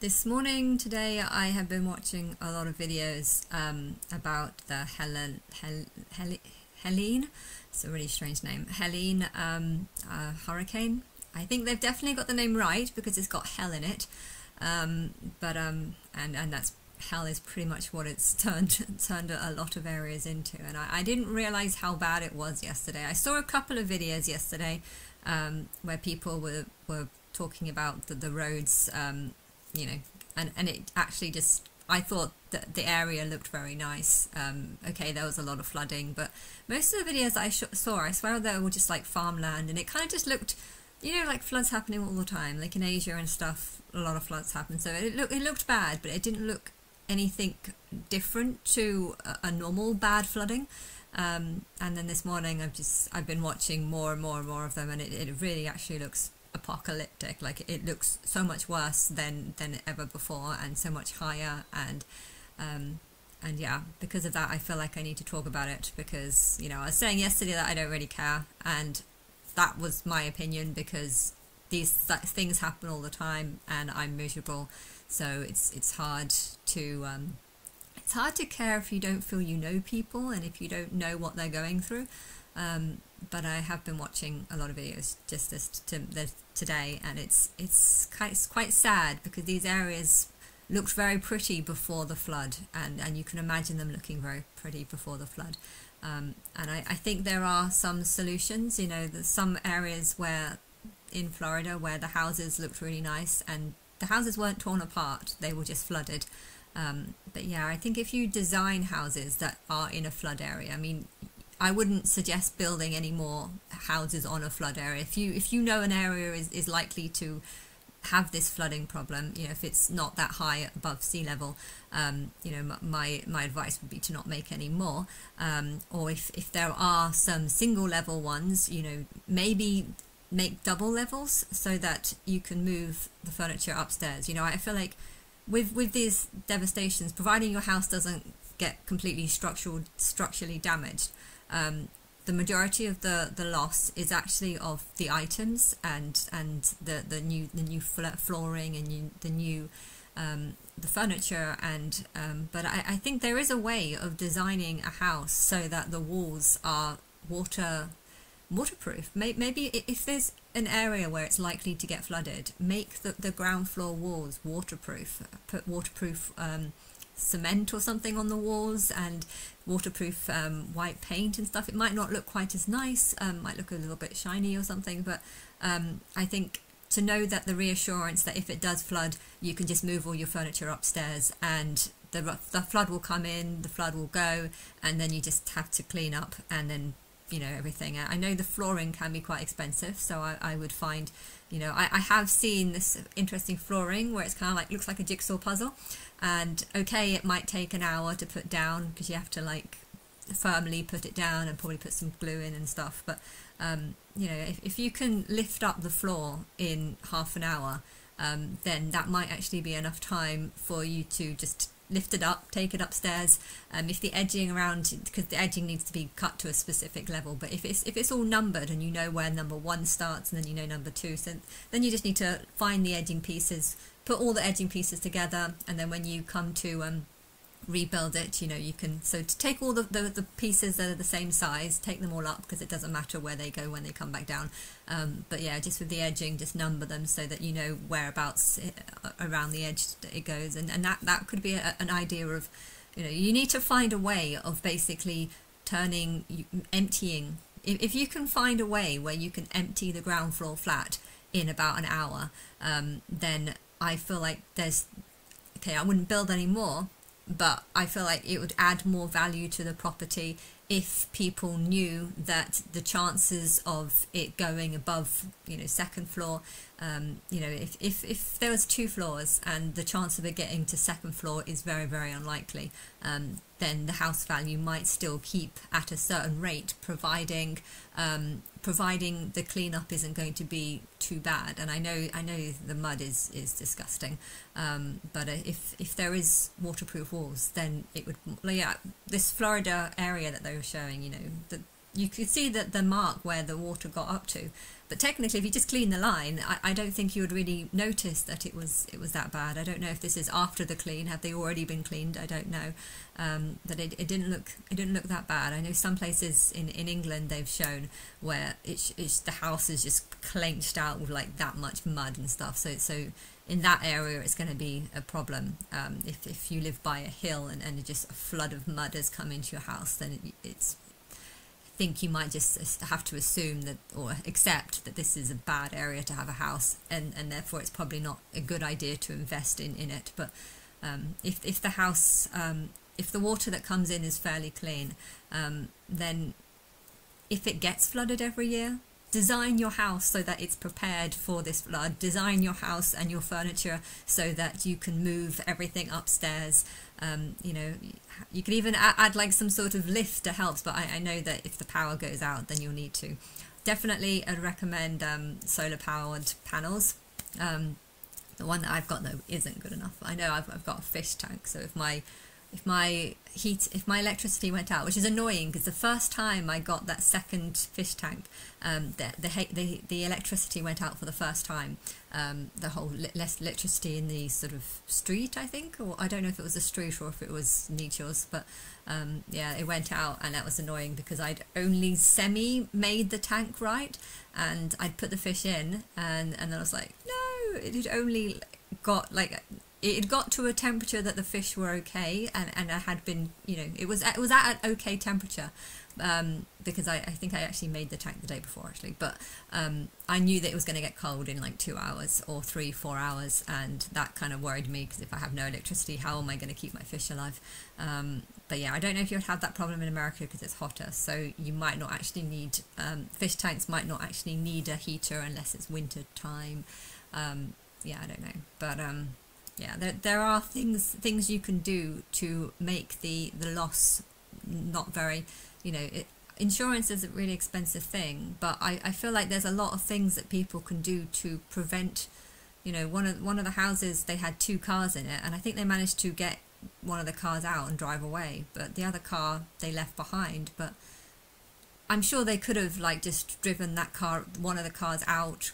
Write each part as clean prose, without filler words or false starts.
This morning, today, I have been watching a lot of videos about the Helene, it's a really strange name, Helene hurricane. I think they've definitely got the name right because it's got hell in it, and that's hell is pretty much what it's turned a lot of areas into. And I didn't realise how bad it was yesterday. I saw a couple of videos yesterday where people were talking about the roads. You know, and it actually just, I thought that the area looked very nice. Okay, there was a lot of flooding, but most of the videos I saw, I swear they were just like farmland, and it kind of just looked, you know, like floods happening all the time, like in Asia and stuff, a lot of floods happen. So it looked bad, but it didn't look anything different to a normal bad flooding. And then this morning I've been watching more and more of them, and it really actually looks apocalyptic. Like, it looks so much worse than ever before, and so much higher, and yeah, because of that I feel like I need to talk about it, because, you know, I was saying yesterday that I don't really care, and that was my opinion, because these things happen all the time and I'm miserable, so it's hard to care if you don't feel you know people and if you don't know what they're going through. But I have been watching a lot of videos just today, and it's quite sad, because these areas looked very pretty before the flood, and you can imagine them looking very pretty before the flood. And I think there are some solutions. You know, there's some areas where in Florida where the houses looked really nice, and the houses weren't torn apart, they were just flooded. But yeah, I think if you design houses that are in a flood area, I mean, I wouldn't suggest building any more houses on a flood area. If you know an area is likely to have this flooding problem, you know, if it's not that high above sea level, you know, my advice would be to not make any more. Or if there are some single level ones, you know, maybe make double levels so that you can move the furniture upstairs. You know, I feel like with these devastations, providing your house doesn't get completely structurally damaged, the majority of the loss is actually of the items and the new flooring and the furniture, and but I think there is a way of designing a house so that the walls are waterproof. Maybe if there's an area where it's likely to get flooded, make the ground floor walls waterproof. Put waterproof cement or something on the walls, and waterproof white paint and stuff. It might not look quite as nice, might look a little bit shiny or something, but I think to know that the reassurance that if it does flood, you can just move all your furniture upstairs, and the flood will come in, the flood will go, and then you just have to clean up, and then, you know, everything. I know the flooring can be quite expensive, so I would find, you know, I have seen this interesting flooring where it's kind of like, looks like a jigsaw puzzle, and okay, it might take an hour to put down because you have to like firmly put it down and probably put some glue in and stuff, but you know, if you can lift up the floor in half an hour, then that might actually be enough time for you to just lift it up, take it upstairs. If the edging around, because the edging needs to be cut to a specific level, but if it's all numbered and you know where number 1 starts and then you know number 2, so then you just need to find the edging pieces, put all the edging pieces together, and then when you come to rebuild it, you know, you can, so to take all the pieces that are the same size, take them all up, because it doesn't matter where they go when they come back down, but yeah, just with the edging, just number them so that you know whereabouts around the edge that it goes, and that could be an idea of, you know, you need to find a way of basically emptying, if you can find a way where you can empty the ground floor flat in about an hour, then I feel like okay, I wouldn't build any more, but I feel like it would add more value to the property if people knew that the chances of it going above, you know, second floor, you know, if there was 2 floors and the chance of it getting to second floor is very, very unlikely, then the house value might still keep at a certain rate, providing the cleanup isn't going to be too bad. And I know the mud is disgusting, but if there is waterproof walls, then it would, yeah, this Florida area that they were showing, you know, you could see that the mark where the water got up to, But technically, if you just clean the line, I don't think you would really notice that it was that bad. I don't know if this is after the clean. Have they already been cleaned? I don't know. But it didn't look that bad. I know some places in England they've shown where it's the house is just clenched out with like that much mud and stuff. So in that area it's going to be a problem. If you live by a hill and just a flood of mud has come into your house, then it's think you might just have to assume that or accept that this is a bad area to have a house, and therefore it's probably not a good idea to invest in it. But if the house if the water that comes in is fairly clean, then if it gets flooded every year, design your house so that it's prepared for this flood. Design your house and your furniture so that you can move everything upstairs. You know, you could even add like some sort of lift that helps, but I know that if the power goes out, then you'll need to. Definitely I'd recommend solar powered panels. The one that I've got though isn't good enough. I know I've got a fish tank, so if my electricity went out, which is annoying because the first time I got that second fish tank, the electricity went out for the first time. The whole less electricity in the sort of street, I think, or I don't know if it was a street or if it was Nietzsche's, but yeah, it went out, and that was annoying because I'd only made the tank right, and I'd put the fish in, and then I was like, no, it had only got like. It got to a temperature that the fish were okay, and I had been, you know, it was at an okay temperature, because I think I actually made the tank the day before actually, but I knew that it was going to get cold in like 2 hours or 3-4 hours, and that kind of worried me because if I have no electricity, how am I going to keep my fish alive? But yeah, I don't know if you'd have that problem in America because it's hotter, so you might not actually need, fish tanks might not actually need a heater unless it's winter time. Yeah, I don't know, but yeah, there are things you can do to make the loss not very, you know, insurance is a really expensive thing, but I feel like there's a lot of things that people can do to prevent, you know, one of the houses, they had 2 cars in it, and I think they managed to get one of the cars out and drive away, but the other car they left behind. But I'm sure they could have like just driven that car, one of the cars out.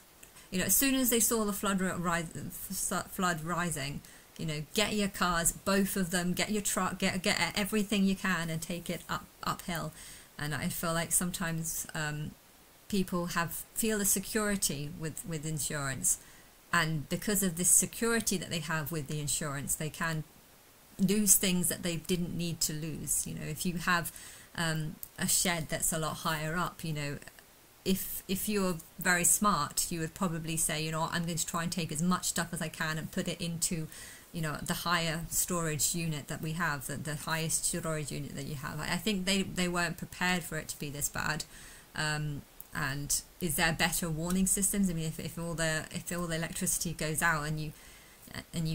You know, as soon as they saw the flood rising, you know, get your cars, both of them, get your truck, get everything you can and take it uphill. And I feel like sometimes people feel a security with insurance, and because of this security that they have with the insurance, they can lose things that they didn't need to lose. You know, if you have a shed that's a lot higher up, you know, if you're very smart, you would probably say, you know, I'm going to try and take as much stuff as I can and put it into, you know, the higher storage unit that we have, the highest storage unit that you have. I think they weren't prepared for it to be this bad. And is there better warning systems? I mean, if all the electricity goes out and you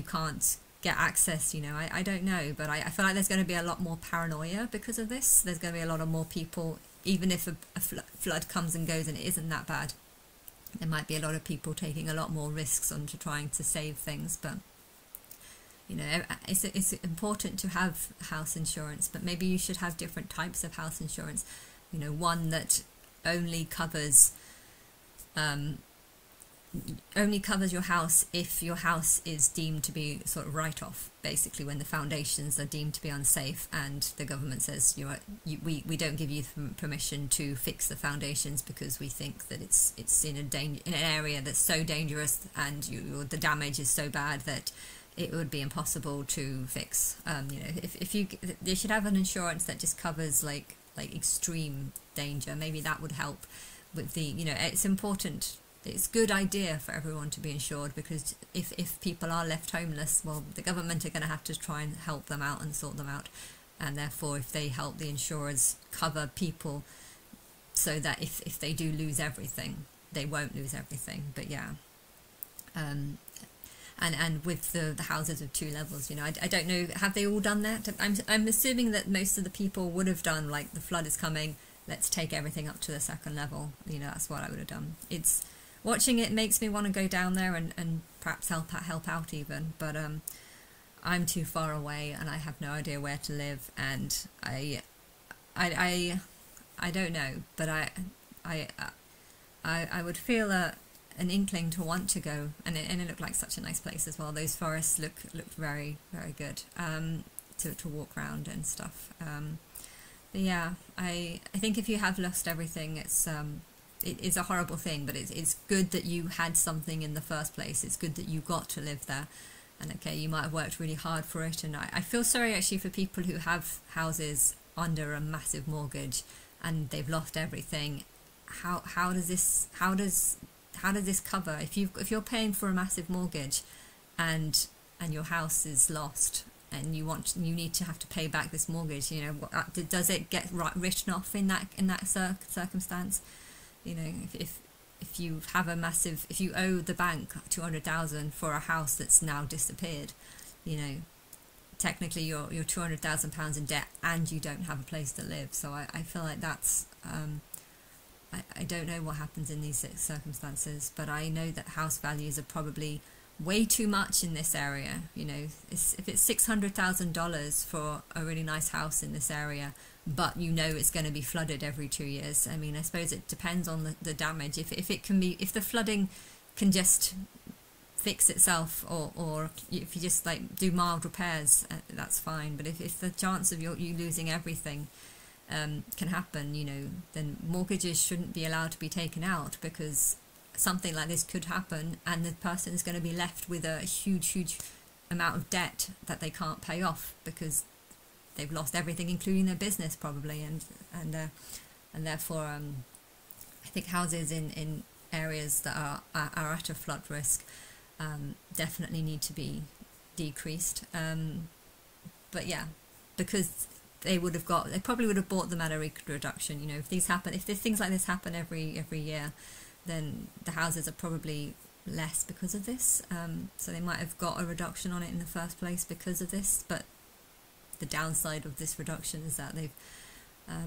can't get access, you know, I don't know, but I feel like there's going to be a lot more paranoia because of this. There's going to be a lot of more people. Even if a flood comes and goes and it isn't that bad, there might be a lot of people taking a lot more risks onto trying to save things. But you know, it's important to have house insurance, but maybe you should have different types of house insurance. You know, one that only covers your house if your house is deemed to be sort of write-off, basically when the foundations are deemed to be unsafe and the government says we don't give you permission to fix the foundations because we think that it's in an area that's so dangerous and the damage is so bad that it would be impossible to fix. You know, if they should have an insurance that just covers like extreme danger. Maybe that would help with the, you know, it's important. It's a good idea for everyone to be insured, because if people are left homeless, well, the government are going to have to try and help them out and sort them out, and therefore if they help the insurers cover people so that if they do lose everything, they won't lose everything. But yeah, and with the houses of 2 levels, you know, I don't know, have they all done that? I'm assuming that most of the people would have done like, the flood is coming, let's take everything up to the 2nd level. You know, that's what I would have done. It's watching it makes me want to go down there and perhaps help out even, but I'm too far away and I have no idea where to live, and I don't know, but I would feel an inkling to want to go, and it looked like such a nice place as well. Those forests looked very, very good to walk around and stuff. But yeah, I think if you have lost everything, it is a horrible thing, but it's good that you had something in the first place. It's good that you got to live there. And okay, you might have worked really hard for it, and I feel sorry actually for people who have houses under a massive mortgage and they've lost everything. How does this cover if you're paying for a massive mortgage and your house is lost and you need to have to pay back this mortgage? You know, does it get written off in that circumstance? You know, if you have if you owe the bank 200,000 for a house that's now disappeared, you know, technically you're £200,000 in debt and you don't have a place to live. So I feel like that's I don't know what happens in these circumstances, but I know that house values are probably way too much in this area. You know, if it's $600,000 for a really nice house in this area, but you know it's going to be flooded every 2 years. I mean, I suppose it depends on the damage. If the flooding can just fix itself, or if you just like do mild repairs, that's fine. But if the chance of you losing everything can happen, you know, then mortgages shouldn't be allowed to be taken out, because something like this could happen and the person is going to be left with a huge amount of debt that they can't pay off because they've lost everything, including their business probably, and therefore I think houses in areas that are at a flood risk definitely need to be decreased. But yeah, because they probably would have bought them at a reduction. You know, if things like this happen every year, then the houses are probably less because of this. So they might have got a reduction on it in the first place because of this. But the downside of this reduction is that they've, I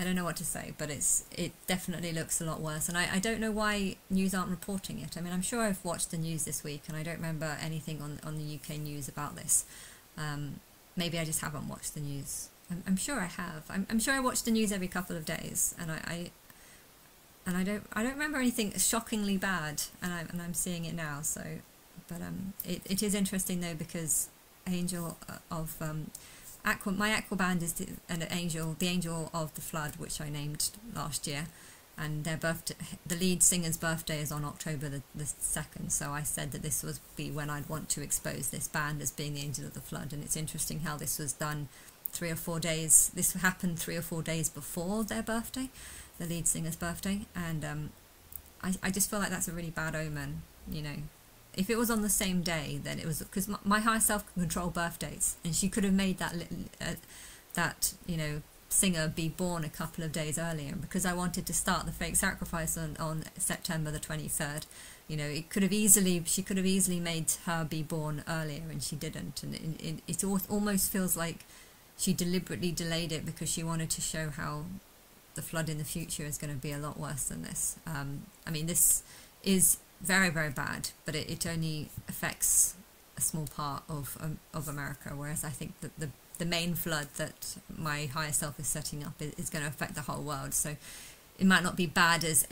don't know what to say, but it definitely looks a lot worse. And I don't know why news aren't reporting it. I mean, I'm sure I've watched the news this week, and I don't remember anything on the UK news about this. Maybe I just haven't watched the news. I'm sure I have. I'm sure I watch the news every couple of days, and I don't remember anything shockingly bad, and I'm seeing it now. So, but it is interesting though, because Angel of my aqua band is the Angel of the Flood, which I named last year, and the lead singer's birthday is on October the 2nd. So I said that this would be when I'd want to expose this band as being the Angel of the Flood. And it's interesting how this was done 3 or 4 days. This happened 3 or 4 days before their birthday, the lead singer's birthday, and I just feel like that's a really bad omen. You know, if it was on the same day, then it was, because my higher self can control birth dates, and she could have made that you know, singer be born a couple of days earlier. And because I wanted to start the fake sacrifice on September the 23rd, you know, she could have easily made her be born earlier, and she didn't. And it almost feels like she deliberately delayed it because she wanted to show how the flood in the future is going to be a lot worse than this. I mean, this is very, very bad, but it only affects a small part of America, whereas I think that the main flood that my higher self is setting up is going to affect the whole world. So it might not be bad as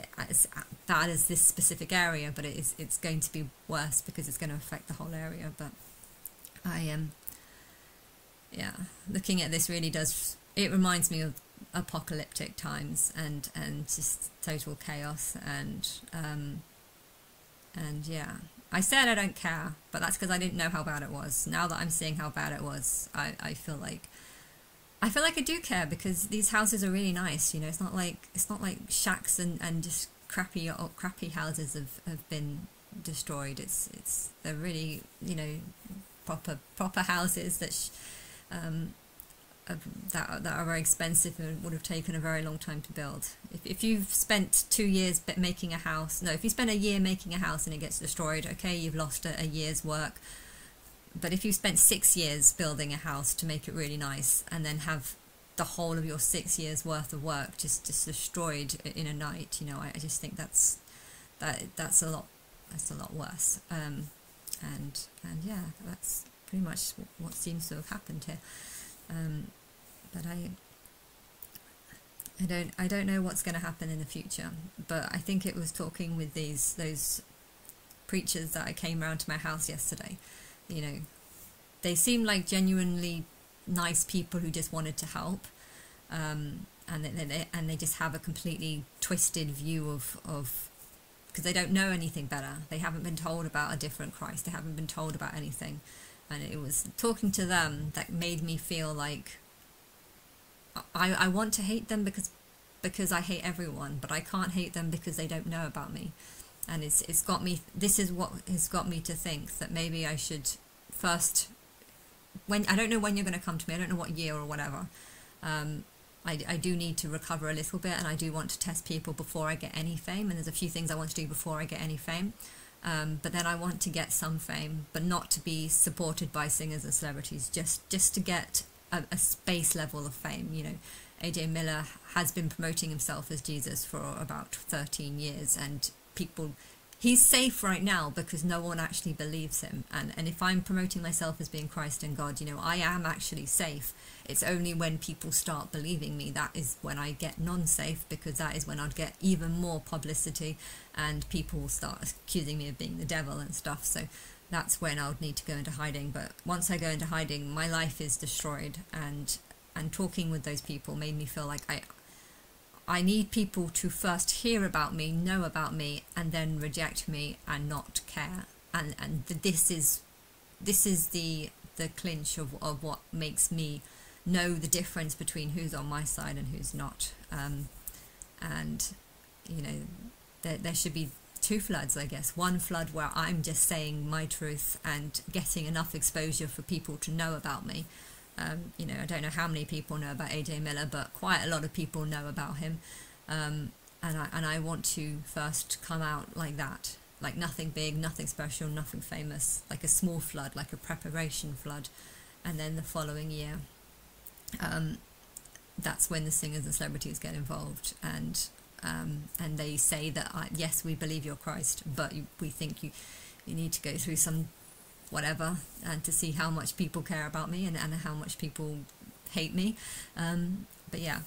bad as this specific area, but it's going to be worse because it's going to affect the whole area. But I am, yeah, looking at this really does, it reminds me of apocalyptic times and just total chaos, and yeah, I said I don't care, but that's because I didn't know how bad it was. Now that I'm seeing how bad it was, I feel like I do care, because these houses are really nice. You know, it's not like shacks and just crappy houses have been destroyed. They're really, you know, proper houses that that are very expensive and would have taken a very long time to build. If you've spent 2 years making a house, no, if you spend a year making a house and it gets destroyed, okay, you've lost a year's work. But if you spent 6 years building a house to make it really nice, and then have the whole of your 6 years worth of work just destroyed in a night, you know, I just think that's a lot worse. And yeah, that's pretty much what seems to have happened here. But I don't know what's going to happen in the future, but I think it was talking with those preachers that I came round to my house yesterday. You know, they seemed like genuinely nice people who just wanted to help, and they just have a completely twisted view of because they don't know anything better. They haven't been told about a different Christ. They haven't been told about anything, and it was talking to them that made me feel like I want to hate them because I hate everyone, but I can't hate them because they don't know about me. And it's got me. This is what has got me to think that maybe I should first. When I don't know when you're going to come to me, I don't know what year or whatever. I do need to recover a little bit, and I do want to test people before I get any fame. And there's a few things I want to do before I get any fame. But then I want to get some fame, but not to be supported by singers and celebrities. Just to get a space level of fame. You know, AJ Miller has been promoting himself as Jesus for about 13 years, and he's safe right now because no one actually believes him. And if I'm promoting myself as being Christ and God, you know, I am actually safe. It's only when people start believing me that is when I get non-safe, because that is when I'd get even more publicity and people will start accusing me of being the devil and stuff. So that's when I would need to go into hiding. But once I go into hiding, my life is destroyed, and talking with those people made me feel like I need people to first hear about me, know about me, and then reject me and not care. And this is the clinch of what makes me know the difference between who's on my side and who's not. And you know, there should be two floods, I guess. One flood where I'm just saying my truth and getting enough exposure for people to know about me. You know, I don't know how many people know about AJ Miller, but quite a lot of people know about him. And I want to first come out like that, like nothing big, nothing special, nothing famous, like a small flood, like a preparation flood. And then the following year, that's when the singers and celebrities get involved, and they say that yes, we believe you're Christ, but we think you need to go through some whatever, and to see how much people care about me and how much people hate me. But yeah,